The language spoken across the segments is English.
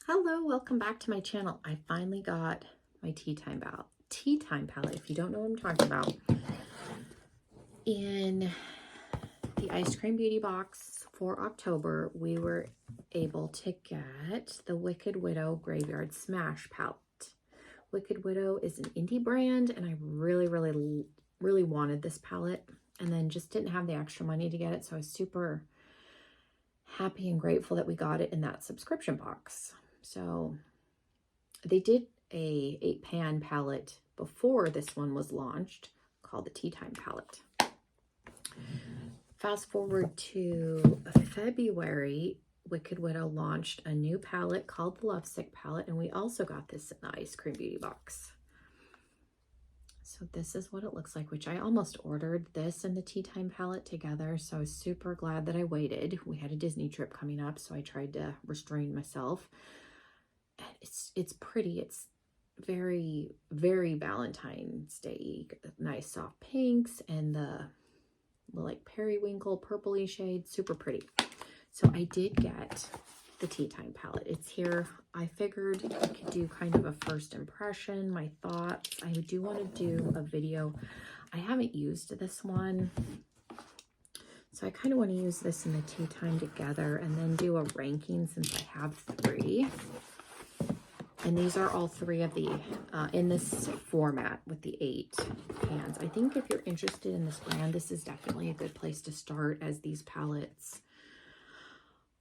Hello, welcome back to my channel. I finally got my tea time palette. If you don't know what I'm talking about, in the Ice Cream Beauty box for October, we were able to get the Wicked Widow Graveyard Smash palette. Wicked Widow is an indie brand, and I really wanted this palette, and then just didn't have the extra money to get it, so I was super happy and grateful that we got it in that subscription box. So they did a 8-pan palette before this one was launched called the Tea Time palette. Fast forward to February, Wicked Widow launched a new palette called the Lovesick palette, and we also got this in the Ice Cream Beauty box. So this is what it looks like, which I almost ordered this and the Tea Time palette together, so I was super glad that I waited. We had a Disney trip coming up, so I tried to restrain myself. And it's pretty. It's very Valentine's Day. Nice soft pinks and the like periwinkle purpley shade. Super pretty. So I did get the Tea Time palette. It's here. I figured I could do kind of a first impression, my thoughts. I do want to do a video. I haven't used this one, so I kind of want to use this in the Tea Time together and then do a ranking since I have 3. And these are all 3 of the, in this format with the 8 pans. I think if you're interested in this brand, this is definitely a good place to start, as these palettes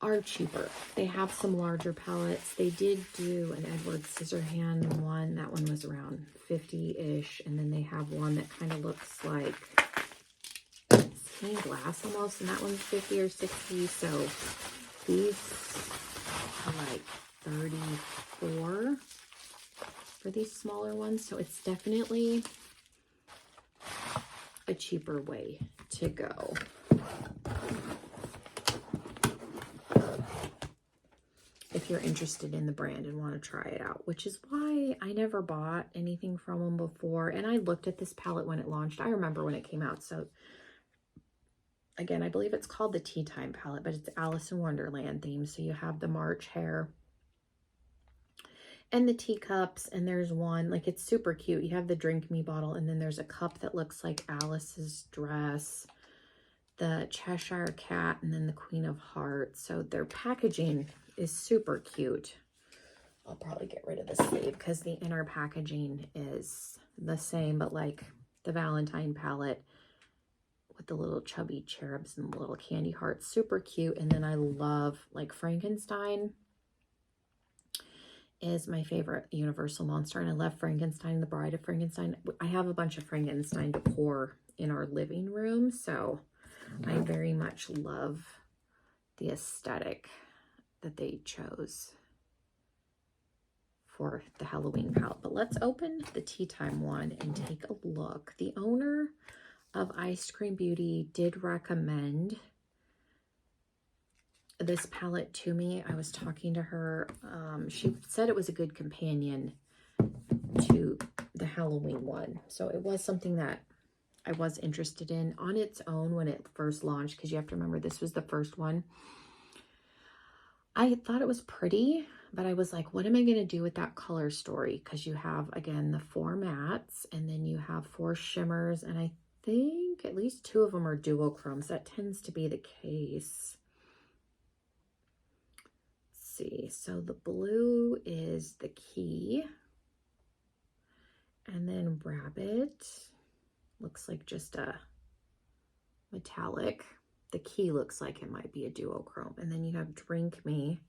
are cheaper. They have some larger palettes. They did do an Edward Scissorhand one. That one was around 50-ish. And then they have one that kind of looks like stained glass almost, and that one's 50 or 60. So these are like 34 for these smaller ones. So it's definitely a cheaper way to go. If you're interested in the brand and want to try it out, which is why I never bought anything from them before. And I looked at this palette when it launched. I remember when it came out. So again, I believe it's called the Tea Time palette, but it's Alice in Wonderland themed. So you have the March hare and the teacups, and there's one, like, it's super cute. You have the Drink Me bottle, and then there's a cup that looks like Alice's dress, the Cheshire Cat, and then the Queen of Hearts. So their packaging is super cute. I'll probably get rid of the sleeve because the inner packaging is the same, but like the Valentine palette with the little chubby cherubs and the little candy hearts. Super cute. And then I love, like, Frankenstein is my favorite Universal monster, and I love Frankenstein, the Bride of Frankenstein. I have a bunch of Frankenstein decor in our living room, so I very much love the aesthetic that they chose for the Halloween palette. But let's open the Tea Time one and take a look. The owner of Ice Cream Beauty did recommend this palette to me. I was talking to her. She said it was a good companion to the Halloween one. So it was something that I was interested in on its own when it first launched, because you have to remember this was the first one. I thought it was pretty, but I was like, what am I going to do with that color story? Because you have, again, the 4 mattes, and then you have 4 shimmers, and I think at least 2 of them are duochromes. That tends to be the case. See, so the blue is the key, and then Rabbit looks like just a metallic. The key looks like it might be a duochrome, and then you have Drink Me,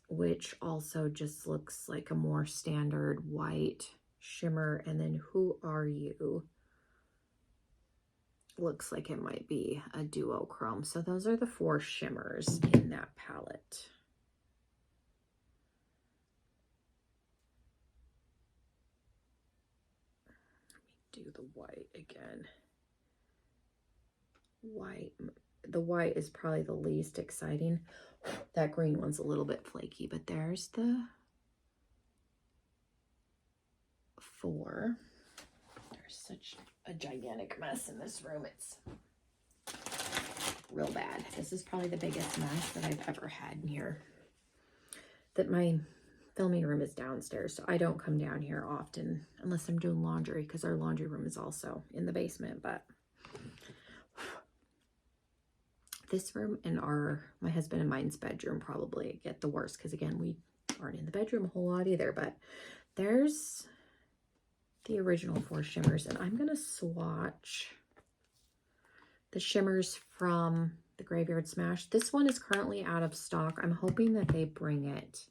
which also just looks like a more standard white shimmer, and then Who Are You looks like it might be a duochrome. So those are the 4 shimmers in that palette. Do the white again. The white is probably the least exciting. That green one's a little bit flaky, but there's the 4. There's such a gigantic mess in this room. It's real bad. This is probably the biggest mess that I've ever had in here. that my filming room is downstairs, so I don't come down here often unless I'm doing laundry, because our laundry room is also in the basement. But this room and my husband and mine's bedroom probably get the worst, because again, we aren't in the bedroom a whole lot either. But there's the original 4 shimmers, and I'm gonna swatch the shimmers from the Graveyard Smash. This one is currently out of stock. I'm hoping that they bring it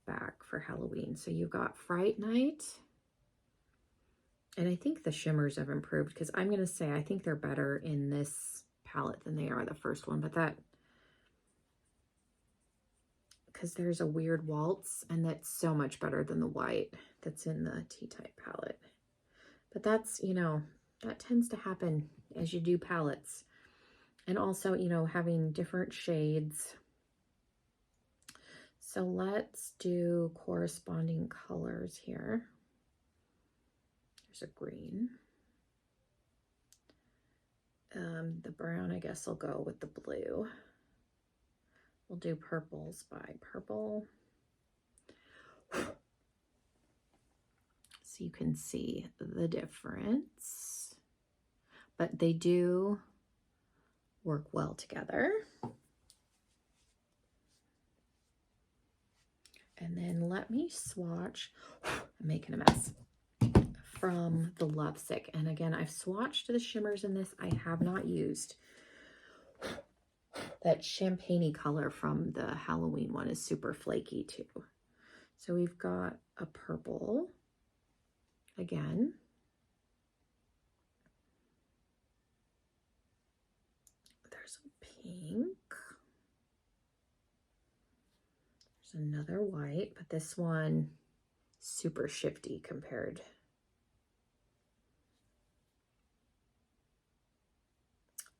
back for Halloween. So you've got Fright Night, and I think the shimmers have improved, because I'm gonna say I think they're better in this palette than they are the first one. But that, because there's a weird waltz, and that's so much better than the white that's in the T-type palette. But that's, you know, that tends to happen as you do palettes. And also, you know, having different shades. So let's do corresponding colors here. There's a green. The brown, I guess, will go with the blue. We'll do purples by purple. So you can see the difference. But they do work well together. And then let me swatch, I'm making a mess, from the Lovesick. And again, I've swatched the shimmers in this. I have not used that champagne-y color from the Halloween one, is super flaky too. So we've got a purple again. There's a pink. There's another white, but this one super shifty compared.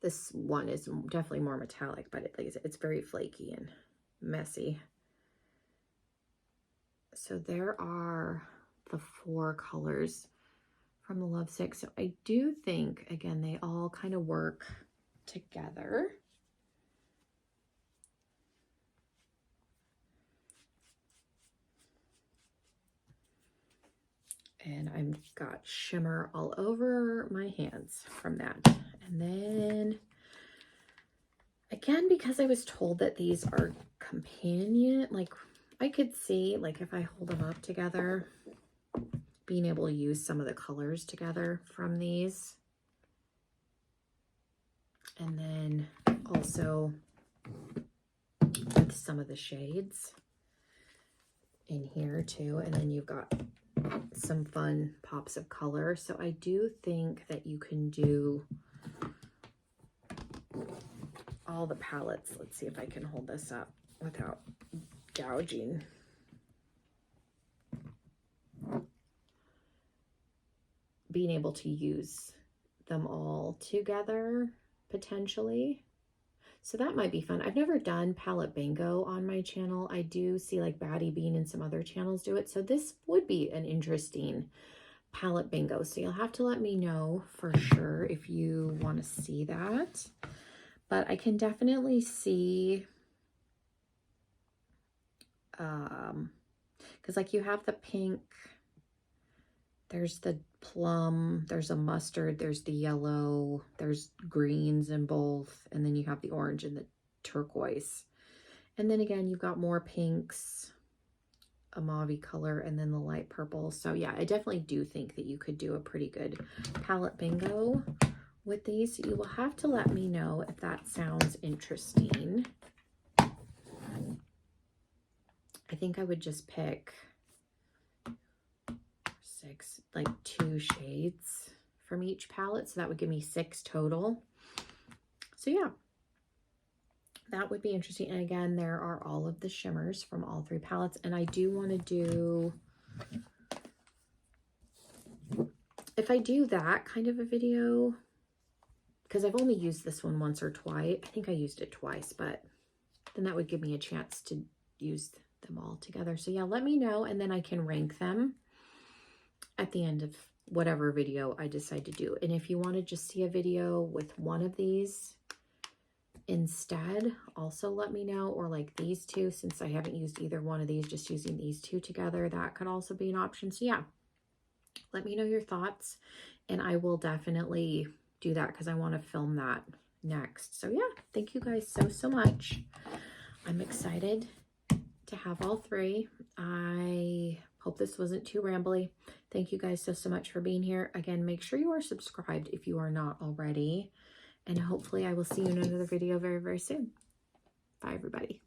This one is definitely more metallic, but it's very flaky and messy. So there are the 4 colors from the Lovesick. So I do think, again, they all kind of work together. And I've got shimmer all over my hands from that. And then, again, because I was told that these are companion, like I could see, like if I hold them up together, being able to use some of the colors together from these. And then also with some of the shades in here too. And then you've got some fun pops of color. So I do think that you can do all the palettes. Let's see if I can hold this up without gouging. Being able to use them all together potentially. So that might be fun. I've never done palette bingo on my channel. I do see like Batty Bean and some other channels do it. So this would be an interesting palette bingo. So you'll have to let me know for sure if you want to see that. But I can definitely see, because like you have the pink, there's the plum, there's a mustard, there's the yellow, there's greens in both, and then you have the orange and the turquoise. And then again, you've got more pinks, a mauve color, and then the light purple. So yeah, I definitely do think that you could do a pretty good palette bingo with these. You will have to let me know if that sounds interesting. I think I would just pick 6, like 2 shades from each palette. So that would give me 6 total. So yeah, that would be interesting. And again, there are all of the shimmers from all 3 palettes. And I do want to do, if I do that kind of a video, because I've only used this one once or twice. I think I used it twice, but then that would give me a chance to use them all together. So yeah, let me know, and then I can rank them at the end of whatever video I decide to do. And if you want to just see a video with one of these, instead, also let me know. Or like these two, since I haven't used either one of these, just using these two together, that could also be an option. So yeah, let me know your thoughts, and I will definitely do that because I want to film that next. So yeah, thank you guys so much. I'm excited to have all three. I hope this wasn't too rambly. Thank you guys so much for being here. Again, make sure you are subscribed if you are not already. And hopefully I will see you in another video very soon. Bye, everybody.